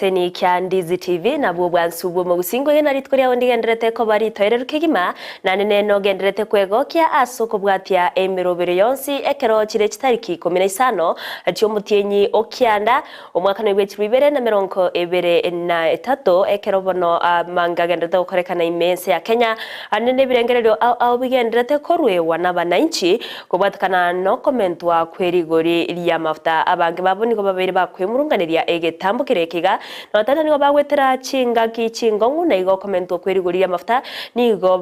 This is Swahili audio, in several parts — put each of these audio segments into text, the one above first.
Kisii kya Ndizi TV na bwansu bwo mugusingo gena ritkoria ondigenderete ko bari toireru kigima na nene no genderete kwegokia asoko bwatia emirobere yonsi ekero chire chitariki 15 atyo mutienyi okianda omwaka no gwechiri 2023 ekero bono manga genderete gukorekana imense ya Kenya anene birengerero au bigenderete korwewa n'abananchi kubwatakana no komentwa kwerigori lya mafuta abange baboni ko babiri bakwemurunganiria egetambo kirekiga no tana nigo bagwetera chinga kichingongu na igo komento kwerigori lya mafuta nigo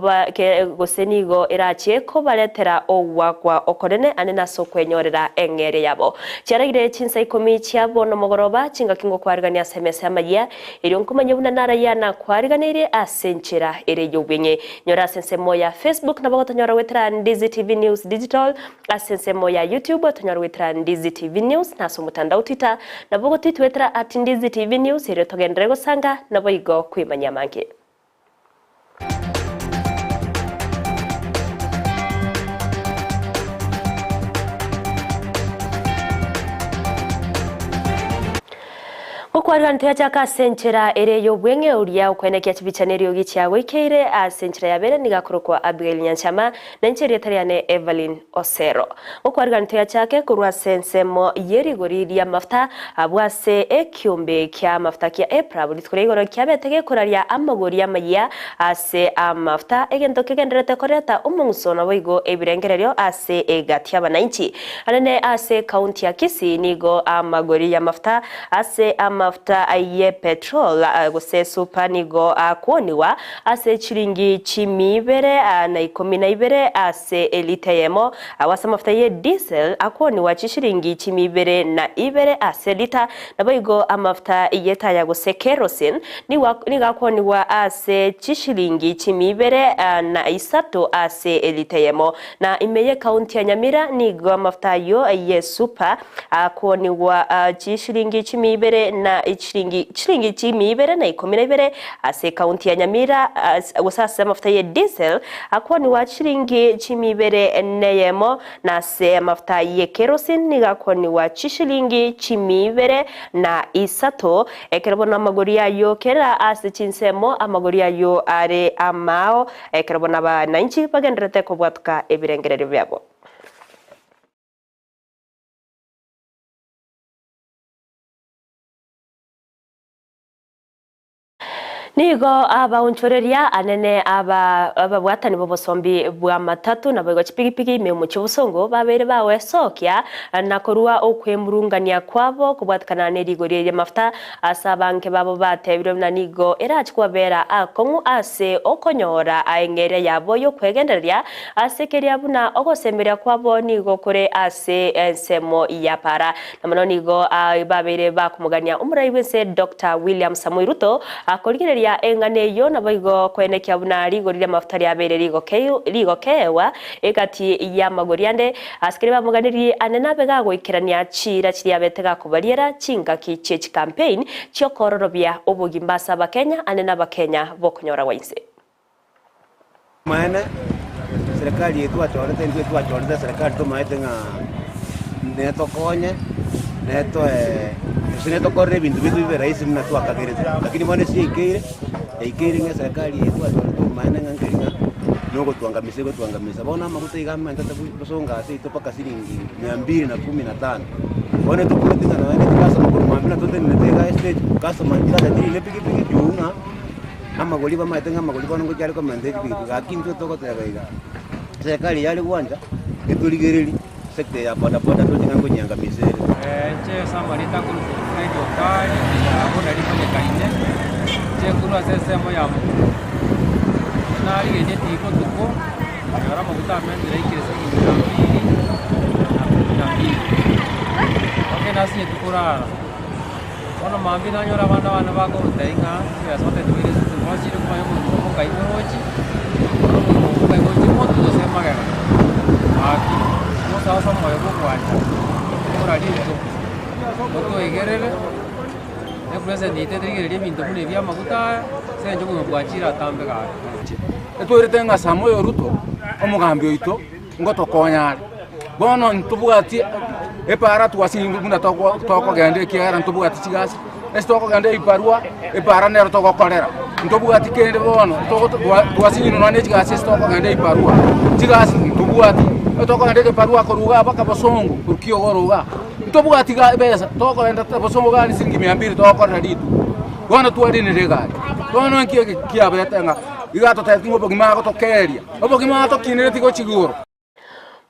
gosenigo irachie ko baletera ogwa kwa okorene anena so kwenyorera engere yabo cyaragire Chinsa Ikomi cyabo no mogoroba chinga kingo kwarigania SMS Amayia iri nkumanye buna nara yana kwariganire asenchera ere yobwenye nyora sensemo ya Facebook na bagotanyora wetera Ndizi TV News Digital asensemo ya YouTube tanyora wetera Ndizi TV News na so mutandao Twitter na bogo twetera @Ndizi TV News ire togendrego sanga na boigo kwimanya manke. Okwargan teachaka senchera ere yobwenge uria ukwenekia chibichanerio gicha wikeire senchera yabere nigakorokwa Abigail Nyanchama na ncheri tariane Everlyne Osero okwargan teachake kurwa sensemo yeri goriria mafuta abwase ekyombe kya mafuta kya April litkoregoro kyabetege kuraria amagori Amayia ase amafuta egento kegenderete koreta umungsona boigo ebirengererio ase egatia bananchi anene ase county ya Kisii nigo amagori ya mafuta ase mafuta aye petrol gose super nigo kwoniwa ase chiringi 12 na 12 ase eliteyemo awasa mafuta ye diesel akwoniwa chiringi 12 ase lita naboigo amafuta yeta ya gose kerosene niga kwoniwa ase chiringi 12 na 3 ase eliteyemo na imeye county ya Nyamira nigo amafuta yo ye super akwoniwa chiringi 12 na chiringi 12 na 12 ase county ya Nyamira usasa mafuta ye diesel akwani wa chiringi 12 neyemo na se mafuta ye kerosene nigakwani wa chiringi 12 na 3 ekerabona amagori yayo kera ase chinsemo amagori yayo are amao ekerabona abananchi bagenderete ko bwatuka ebirengerero byabo. Nigo unchoreria anene watani bobosombi bwa matatu na bego chipigipigi me muchubusongo babere bawe sokya na korua okwemurungania kwabo kubwatakana nerigori ya mafuta asabanke babo batebiro na nigo erachikwa bera akongu ase okonyora aengere yabo yo kwegenderia asekeria buna ogosemberia kwabo nigo kore ase ensemo yapara na mano nigo babere bakumugania umuraibense Dr. William Samoei Ruto akorigereria engane yo na boigo kwenekia buna rigori ya mafuta ya bere rigo kewa egati ya magoriande askere bamuganiri anena bega gwikirania chira chiria betega kubariera chinga kichechi campaign cyo kororobia obugimbasa bakenya anena bakenya bokonyora waise maana serikali yetu atolete ndio atolete serikali to maetenga neto konye neto sineto korre bintu bitu bibe rais mna tu akagereza lakini mwana si ikire nge serikali yetu atolete maana ngangeringa nogo tuangamisa bona makuta igama ntata busonga ase to paka siringi 215 bona to kutinga na wale kasa mko mwambina tote ninatega stage kasa manjira da dili piki juna amagoli ba maetenga amagoli bano ngojari ko mande piki akinto to ko tega serikali yale kuanja etuligereri sekte ya boda to tinga nyanga misere che samarita ku radio kai ya boda lifanye kaine che kurwa sesemo ya nari yenye tiko tuko ara maguta amendere ikirese kinambi okay nasi tukurara ona mambi na nyora bana bako tenga ya sote tuire tumochi ko mayo ko kai mochi kai mochi mo to sema ga aki mo sawa moyo ko kwacha ora dito ko igerele ne prese nite trigere minto kune via maguta senjo ko bwachira tambe ga etwerete nga Samoei Ruto omugambi oito ngoto konyare bono ntubugati epara twasi ngunda toko gende kiara ntubugati chigasi estoko gande iparua iparanero toko kolera ntobuati kende bono toko twasini none chigasi estoko gande iparua chigasi ntobuati toko gande iparua koruga baka bosongo kurkio goruga ntobuati ga besa toko gande bosongo ga singi 200 toko na ditu bono tuadi ni regari bono nkie kia betenga igato tatingo bogima go tokeria obogima to kinere tigo chiguro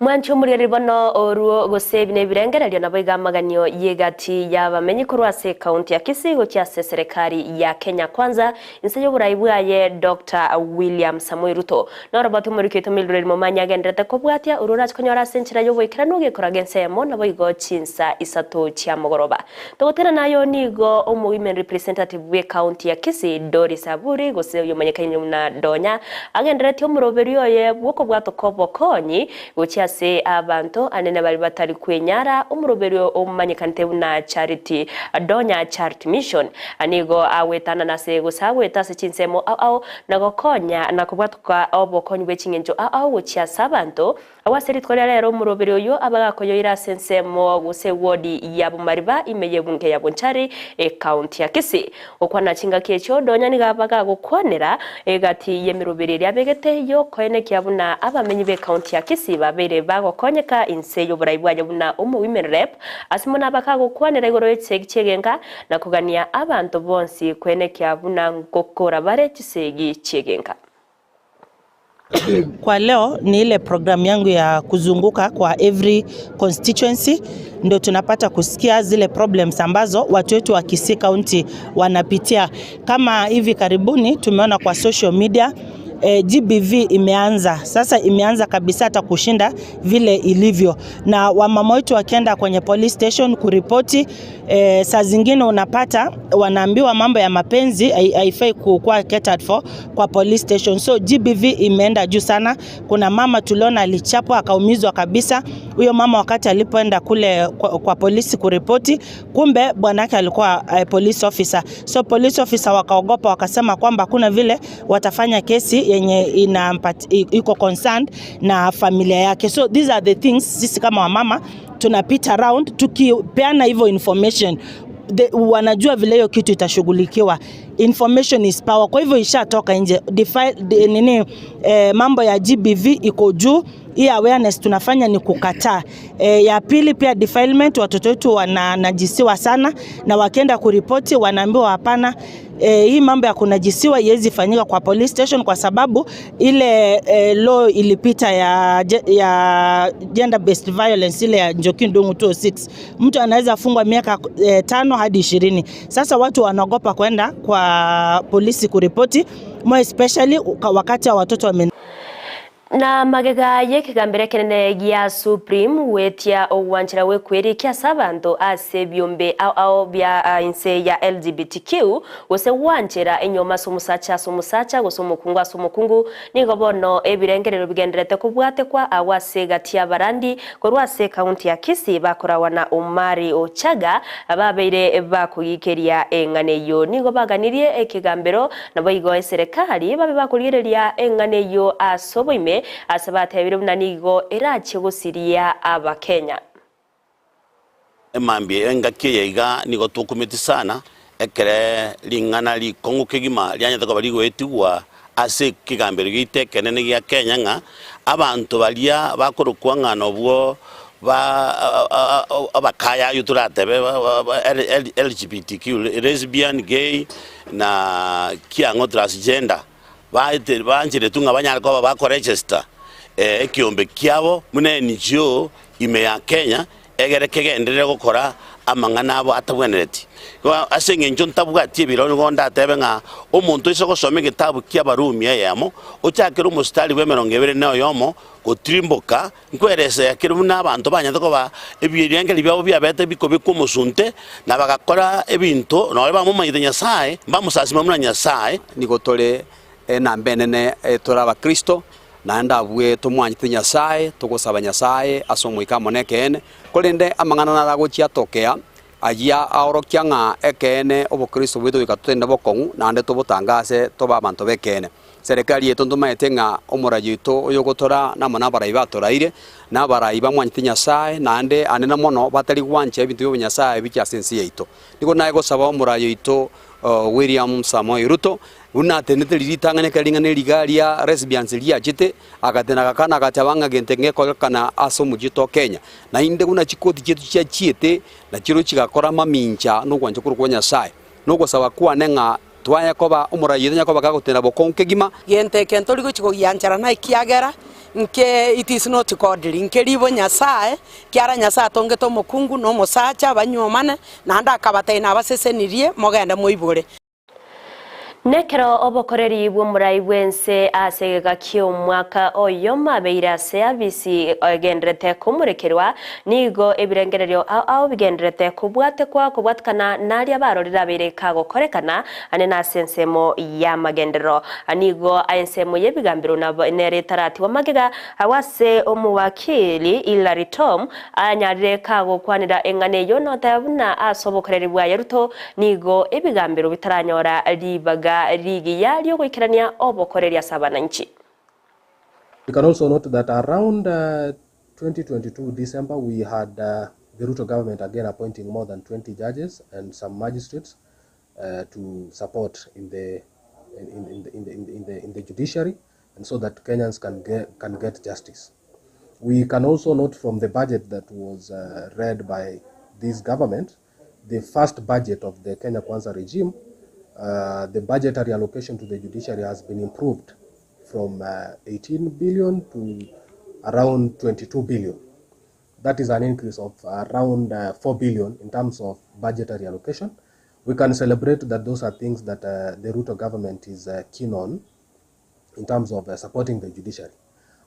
Mwancho muri bono oruo gusebine birengererio nabo igamaganio yegati yabamenyi kurwase county ya Kisii gocha serikali ya Kenya Kwanza inseyo buraibwaye Dr. William Samoei Ruto no robatu muri kito milureri momanya gendrete kobwatia urura konyora senchira yo boikirano gikoragense yamo nabo igo Chinsa isato chia mogoroba togotera nayo nigo women representative we county ya Kisii Doris Aburi goseyo manyekanye na donya agendrete omuroberio ye bwoko bwato kobokonyi gocha se abantu anene bali batari kwenyara umuroberio omanyekante na charity donya charity mission anigo awetana na se gusaweta se chinsemo au nagokonya nakubwatuka obokonyi bechingenjo au gocha sabantu awaseri tkolera rero umuroberio yo abagakoyo ira sensemo guse wodi ya Bumariba imeye bunge ya Bonchari county ya Kisii okwana chinga kecho donya nigabaga gukonera egati yemiroberio yabegete yo koene kyabuna abamenyi be county ya Kisii babere bago konyeka inseyo buraibwaje buna women rep asimona bakago kwanera igoro yechegenga na kugania abantu bonsi kwene kyabuna ngokora bare chisegi chegenga. Kwa leo ni ile program yangu ya kuzunguka kwa every constituency, ndio tunapata kusikia zile problems ambazo watu wetu wa Kisii County wanapitia. Kama hivi karibuni tumeona kwa social media GBV imeanza sasa, imeanza kabisa hata kushinda vile ilivyo, na wamama wetu wakienda kwenye police station kuripoti, saa zingine unapata wanaambiwa mambo ya mapenzi haifai kuwa catered for kwa police station. So GBV imeenda juu sana. Kuna mama tuliona alichapwa akaumizwa kabisa. Huyo mama wakati alipoenda kule kwa polisi kuripoti, kumbe bwanake alikuwa police officer. So police officer wakaogopa, wakasema kwamba kuna vile watafanya kesi yenye iko concerned na familia yake. So these are the things sisi kama wamama tunapita around tukipeana hivyo information. Wanajua vile hiyo kitu itashughulikiwa. Information is power. Kwa hivyo ishatoka nje. Mambo ya GBV iko juu. Hii awareness tunafanya ni kukataa. Ya pili pia defilement, watoto wetu wanajisiwa sana na wakienda kuripoti wanaambiwa hapana, hii mambo ya kunajisiwa iwezi fanyika kwa police station kwa sababu ile law ilipita ya gender based violence ile ya Njoki Ndung'u 206. Mtu anaweza fungwa miaka 5 hadi 20. Sasa watu wanaogopa kwenda kwa polisi kuripoti, more especially wakati watoto wame na magega yekigambere kenene gya Supreme wetia owanchira wekweri kya sabantu ase byombe au bya inse ya LGBTQ wose wanchira enyoma sumusacha gusumukungu nigobono ebirengerero bigenderete kubwate kwa awase gatia barandi korwase county ya Kisii bakorawana Umari Ochaga ababeire bakuyikeria enganeyo nigo baganirie ekigambero nabo igo serikali babe bakurigereria enganeyo asoboime asabate birumnanigo erache gusiria abakenya emambi engaki yega nigo tukumiti sana ekere lingana li kongo kegima lyanya tako bali gwetigwa ase kigambero gitekenene gya Kenya nga abantu balia bakorokwa ngana obwo abakaya yuturate LGBTQ lesbian gay na kiango transgender banjire tunga banyarko bako register ekiombe kyabo mune NGO ime ya Kenya egerekegendere gukora amangana abo atabwenereti asenge njontabugati ebiro ngonda tebenga omuntu isoko some gitabu ky'abarumi yamo ochakira umustari we 20 nayo yomo gutrimboka nkwerese yakira n'abantu banyathoko ba ebyirengeri byabo byabete bikobe kumusunte na bagakora ebinto no bamumanyite Nyasaye bamusasima muna Nyasaye nigotore nambenene turaba Kristo na ndabwe tumwanyite Nyasaye tugusaba Nyasaye asomwika monekene kolinde amangana na guchia tokea ayia aorokia ng'a ekene obokristo bwitu ikatutenda bokongu nande tobotangase toba abantu bekene serikali yetu ntumaete ng'a omorayi oito oyogotora namo nabarai batoraire nabarai bamwanyete nyasaye nande anene mono batari gwancha ebintu bya nyasaye bikiase ensi yaito nigo naye gosaba omorayi oito William Samoei Ruto unatenete liritangane kalingane ligaria recipients liachite agatena gakana agachabanga gentenge kolekana aso mujito Kenya na inde guna chikoti chetu chia chiete na chiro chigakora mamincha no gwanje kuru nyasaye no gosaba kwanenga twaya koba omorayi nya koba gagotena bokonke gima gente kentori gochiko yanchara na ikiagera nke it is not godly nke libo nyasaye kiara nyasaye tongeto mokungu no mosacha banyomane na nda akabataina abasesenirie mogenda moibore nekero obokoreri bw'omurai bwense asegeka ky'omwaka oyo mabeire service ogendrete kumurekerwa nigo ebirengererio ao bigendrete kubwatikana nari abarorera bereka gokorekana ane na sensemo ya magendero anigo ainsemo yebigambiro na nere tarati wa magega awase omuwakili Hilary Tom anyarire kago kwanira engane yo notabuna asobokoreri bwa Yaruto nigo ebigambiro bitaranyora ribaga rigi yali yokwikirania obokoreria sabananchi. We can also note that around 2022 December we had the Ruto government again appointing more than 20 judges and some magistrates to support in the judiciary, and so that Kenyans can get justice. We can also note from the budget that was read by this government, the first budget of the Kenya Kwanza regime. The budgetary allocation to the judiciary has been improved from 18 billion to around 22 billion. That is an increase of around 4 billion in terms of budgetary allocation. We can celebrate that those are things that the Ruto government is keen on in terms of supporting the judiciary.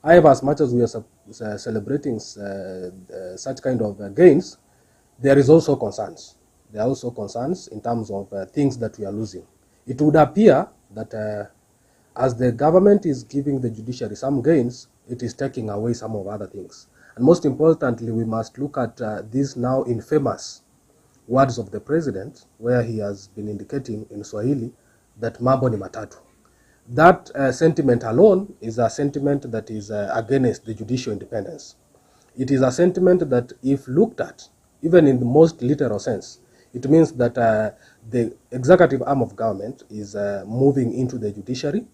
However, as much as we are celebrating such kind of gains, there is also concerns. There are also concerns in terms of things that we are losing. It would appear that as the government is giving the judiciary some gains, it is taking away some of other things. And most importantly, we must look at these now infamous words of the president, where he has been indicating in Swahili that mambo ni matatu. That sentiment alone is a sentiment that is against the judicial independence. It is a sentiment that, if looked at, even in the most literal sense, it means that the executive arm of government is moving into the judiciary.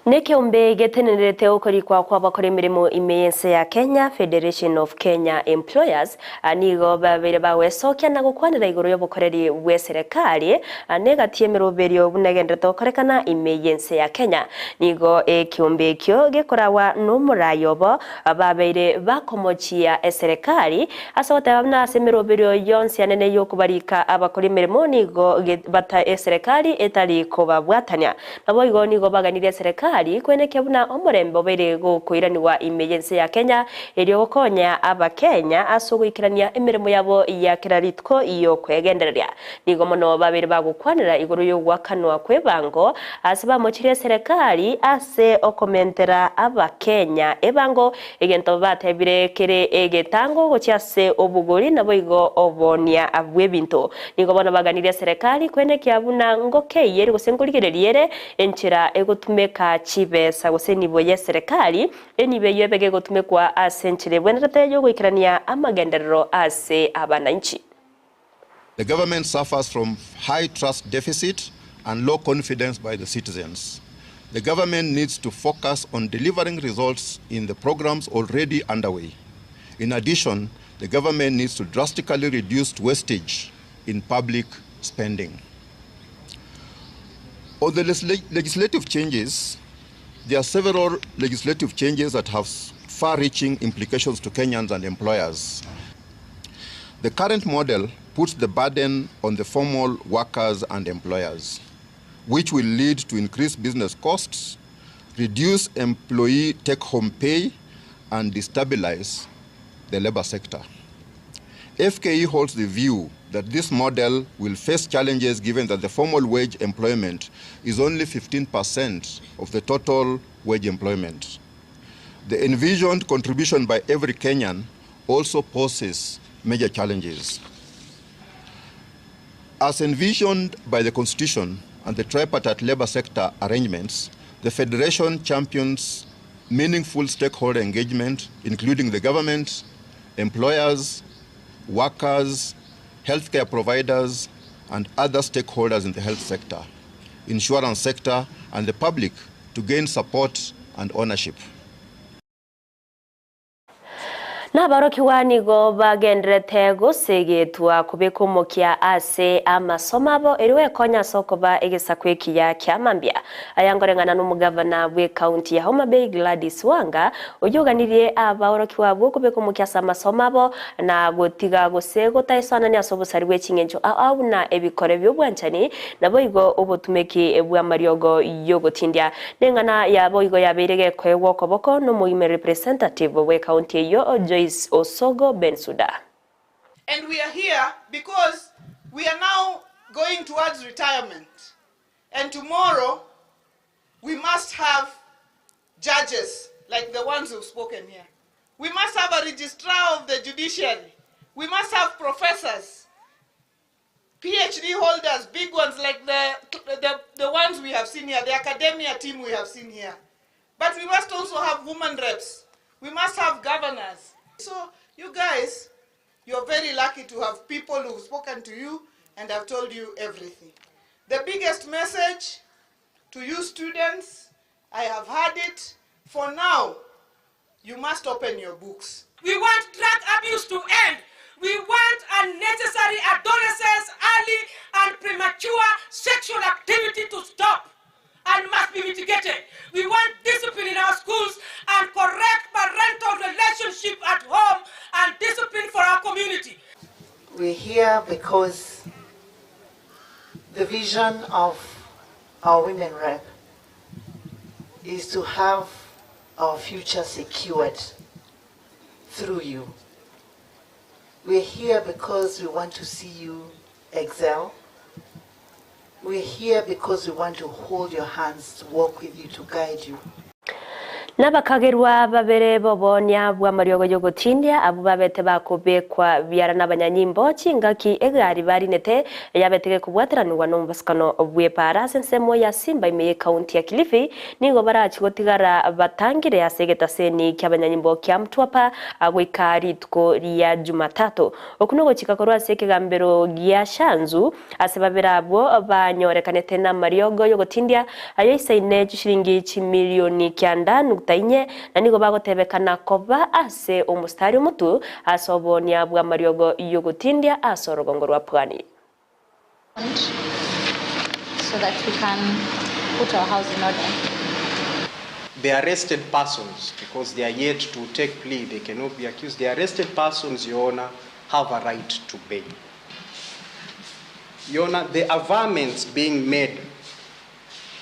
Neke umbe getenerete okori kwa bakore mirimo imeyense ya Kenya Federation of Kenya Employers anigo babere bawe sokya na gukwanira igoro yo bukoreri bwe serikali negatie miroberio bunegendete okorekana imeyense ya Kenya nigo ekiumbe kyo gekorawa no murayobo babere bakomochia serikali asota bamna semiroberio yonse anene yo kubarika abakore mirimo nigo bata serikali etali ko babwatanya nabo igo nigo baganire serikali kweneke buna omurembo bere gukwiraniwa emergency ya Kenya eryo gukonya abakenya asugwikirania emirimo yabo ya kiraritko iyo kwegendereria nigo mono babere bagukwanira iguru yo gwakanwa kwebango asiba mochire serikali ase okomentera abakenya ebango egento batebire kere egetango gochiase obugori nabo igo obonia abwebinto nigo bono baganire serikali kweneke abuna ngoke yeri gusengurigireriere enchira egutumeka chibesa guseni boye serikali enibe yebege gutumekwa asenchire bwenete yo gwikirania amagenderero ase abananchi. The government suffers from high trust deficit and low confidence by the citizens. The government needs to focus on delivering results in the programs already underway. In addition, the government needs to drastically reduce wastage in public spending. On the legislative changes, there are several legislative changes that have far-reaching implications to Kenyans and employers. The current model puts the burden on the formal workers and employers, which will lead to increased business costs, reduce employee take-home pay, and destabilize the labor sector. FKE holds the view that this model will face challenges given that the formal wage employment is only 15% of the total wage employment. The envisioned contribution by every Kenyan also poses major challenges. As envisioned by the Constitution and the tripartite labor sector arrangements, the Federation champions meaningful stakeholder engagement, including the government, employers, workers, healthcare providers, and other stakeholders in the health sector, insurance sector, and the public to gain support and ownership. Nabarokiwa nigo bagendrete gusigetwa kubikumukia ase amasomabo eriwe konya sokoba egesakwekiya kyamambya ayangorengana n'umugavana bwe county ya Homa Bay Gladys Wanga ujuganirie abarokiwa bwo kubikumukia amasomabo na gotiga gusego taisana ni asobusari bwe kingenjo au na ebikore by'obwanchani nabo igo obotumeki ebwa mariogo yogotindya nengana yabo igo yaberege kwewo koboko no muime representative we county yo Osogo Bensuda. And we are here because we are now going towards retirement. And tomorrow, we must have judges like the ones who've spoken here. We must have a registrar of the judiciary. We must have professors, PhD holders, big ones like the ones we have seen here, the academia team we have seen here. But we must also have women reps. We must have governors. So you guys, you're very lucky to have people who've spoken to you and have told you everything. The biggest message to you students, I have heard it. For now, you must open your books. We want drug abuse to end. We want unnecessary adolescence, early and premature sexual activity to stop and must be mitigated. We want discipline in our schools and correct parental relationship at home and discipline for our community. We're here because the vision of our women rep is to have our future secured through you. We're here because we want to see you excel. We're here because we want to hold your hands, to walk with you, to guide you. Nabakagerwa babere bobonya bwa mariogo yogotindia abu babete bakubekwa byara n'abanyanyimbo kingaki egari barinete yabetege kubwatiranwa n'umbaskano bwe para sensemo ya Simba imeye county ya Kilifi ningo barachigotigara batangire yasegeta seni ky'abanyanyimbo kya mtwapa agwikari tuko ya Jumatatu okunogo chikakorwa sekegambero gya Shanzu asebabera abo banyorekanete na mariogo yogotindia ayo isaine shilingi milioni kyanda tainye na nigo bagotebekana koba ase umustari mutu asobonia bwa mariogo yogotindia asorogongo rwa pwani so that we can put our house in order. The arrested persons, because they are yet to take plea, they cannot be accused. The arrested persons, Your Honor, have a right to bail. Your Honor, the averments being made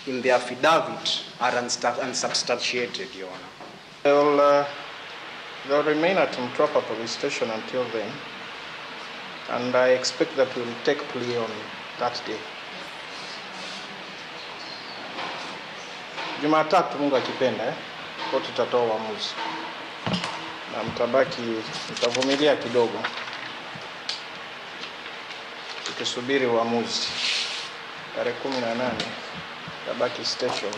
in the affidavit are unsubstantiated, Your Honor. They'll remain at Mtwapa police station until then, and I expect that we'll take plea on that day. Jumatatu Mungu akipenda, kwa tutatoa uamuzi. Na mtavumilia kidogo. Tukisubiri uamuzi. Tarehe 18 tabaki station.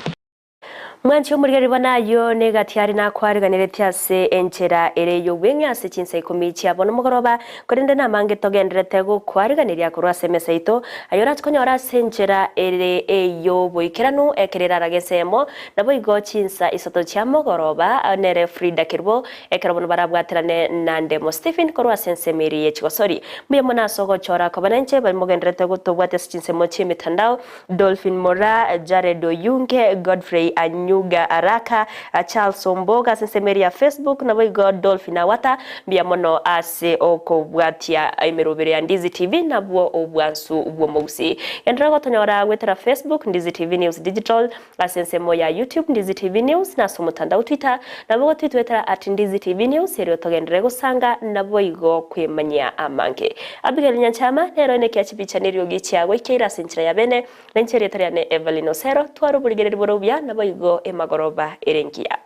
Mwanchi umurigari banayo negatiari na kwariganire tyase enchera ereyo bwengase Chinsa Ikomi cyabona mugoroba korende namange togendrete go kwariganira kurwa semeseito ayora tukonyora senchera ere eyo boikeranu ekerera ragesemo nabo igo Chinsa isoto cyamugoroba nere Frida Kirbo ekerabona barabwatirane na Ndemo Stephen kurwa sensemiri yechigosori mbiye mona sogo chora kobanenche balmogendrete go tobwate Chinsa mochi mitandao Dolphin Mora Jared Oyunge Godfrey Nyuga Araka Charles Omboga sensemeri ya Facebook na boigo Dolphin Auta bia mono ase okobwatia imerobere ya Ndizi TV na bwo obwansu bwo Gusii endrago tonyora wetera Facebook Ndizi TV News Digital asensemo ya YouTube Ndizi TV News na somutandao Twitter na bwo twitwetera @Ndizi TV News serio togendrego sanga na boigo kwemanya amange Abigail Nyanchama nero ne kyachibichaniro gichyawe kira senchira ya bene lencheri tariane Everlyne Osero twaro buligereri borobya na boigo emagoroba erenkia.